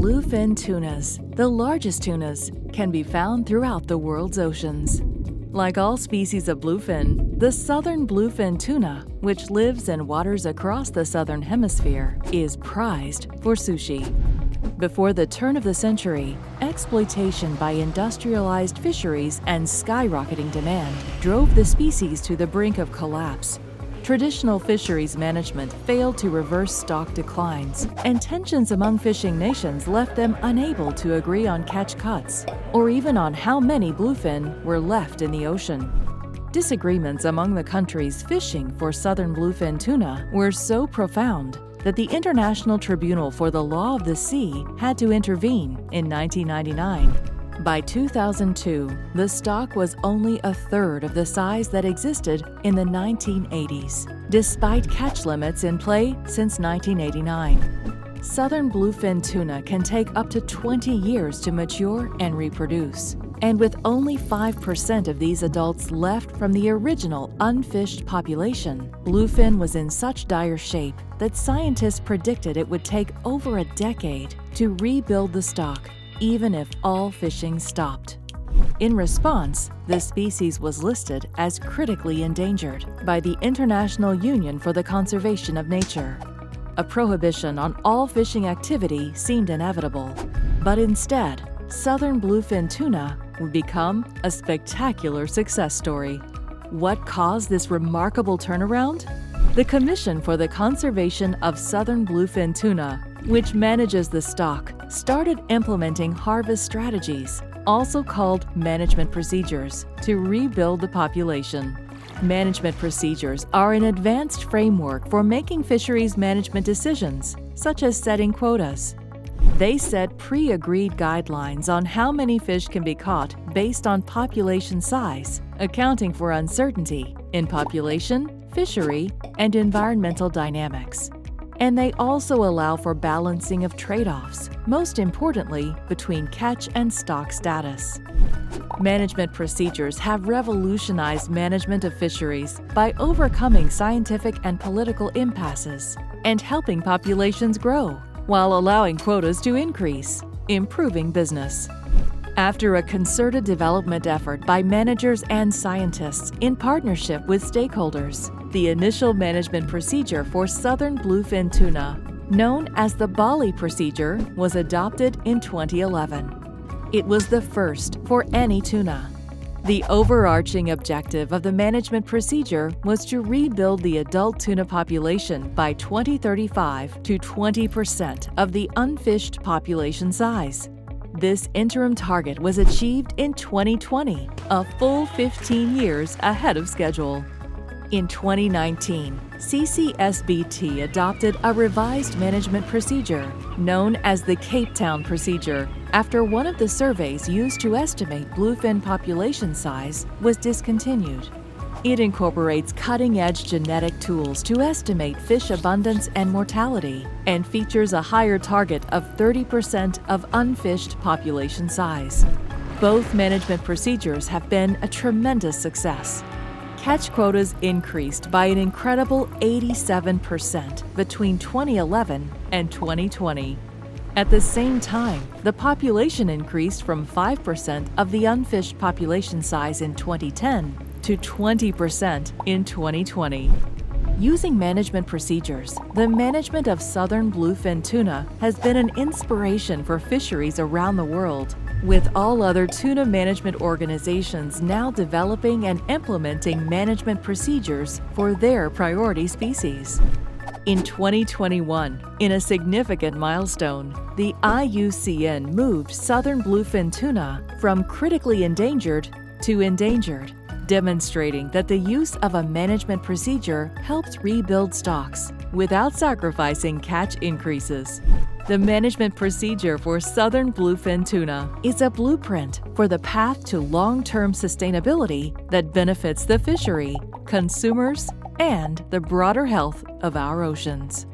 Bluefin tunas, the largest tunas, can be found throughout the world's oceans. Like all species of bluefin, the southern bluefin tuna, which lives in waters across the southern hemisphere, is prized for sushi. Before the turn of the century, exploitation by industrialized fisheries and skyrocketing demand drove the species to the brink of collapse. Traditional fisheries management failed to reverse stock declines, and tensions among fishing nations left them unable to agree on catch cuts, or even on how many bluefin were left in the ocean. Disagreements among the countries fishing for southern bluefin tuna were so profound that the International Tribunal for the Law of the Sea had to intervene in 1999. By 2002, the stock was only a third of the size that existed in the 1980s, despite catch limits in play since 1989. Southern bluefin tuna can take up to 20 years to mature and reproduce, and with only 5% of these adults left from the original unfished population, bluefin was in such dire shape that scientists predicted it would take over a decade to rebuild the stock, even if all fishing stopped. In response, the species was listed as critically endangered by the International Union for the Conservation of Nature. A prohibition on all fishing activity seemed inevitable, but instead, southern bluefin tuna would become a spectacular success story. What caused this remarkable turnaround? The Commission for the Conservation of Southern Bluefin Tuna, which manages the stock, started implementing harvest strategies, also called management procedures, to rebuild the population. Management procedures are an advanced framework for making fisheries management decisions, such as setting quotas. They set pre-agreed guidelines on how many fish can be caught based on population size, accounting for uncertainty in population, fishery, and environmental dynamics. And they also allow for balancing of trade-offs, most importantly between catch and stock status. Management procedures have revolutionized management of fisheries by overcoming scientific and political impasses and helping populations grow, while allowing quotas to increase, improving business. After a concerted development effort by managers and scientists in partnership with stakeholders, the initial management procedure for southern bluefin tuna, known as the Bali procedure, was adopted in 2011. It was the first for any tuna. The overarching objective of the management procedure was to rebuild the adult tuna population by 2035 to 20% of the unfished population size. This interim target was achieved in 2020, a full 15 years ahead of schedule. In 2019, CCSBT adopted a revised management procedure known as the Cape Town procedure after one of the surveys used to estimate bluefin population size was discontinued. It incorporates cutting-edge genetic tools to estimate fish abundance and mortality and features a higher target of 30% of unfished population size. Both management procedures have been a tremendous success. Catch quotas increased by an incredible 87% between 2011 and 2020. At the same time, the population increased from 5% of the unfished population size in 2010 to 20% in 2020. Using management procedures, the management of southern bluefin tuna has been an inspiration for fisheries around the world, with all other tuna management organizations now developing and implementing management procedures for their priority species. In 2021, in a significant milestone, the IUCN moved southern bluefin tuna from critically endangered to endangered, demonstrating that the use of a management procedure helps rebuild stocks without sacrificing catch increases. The management procedure for southern bluefin tuna is a blueprint for the path to long-term sustainability that benefits the fishery, consumers, and the broader health of our oceans.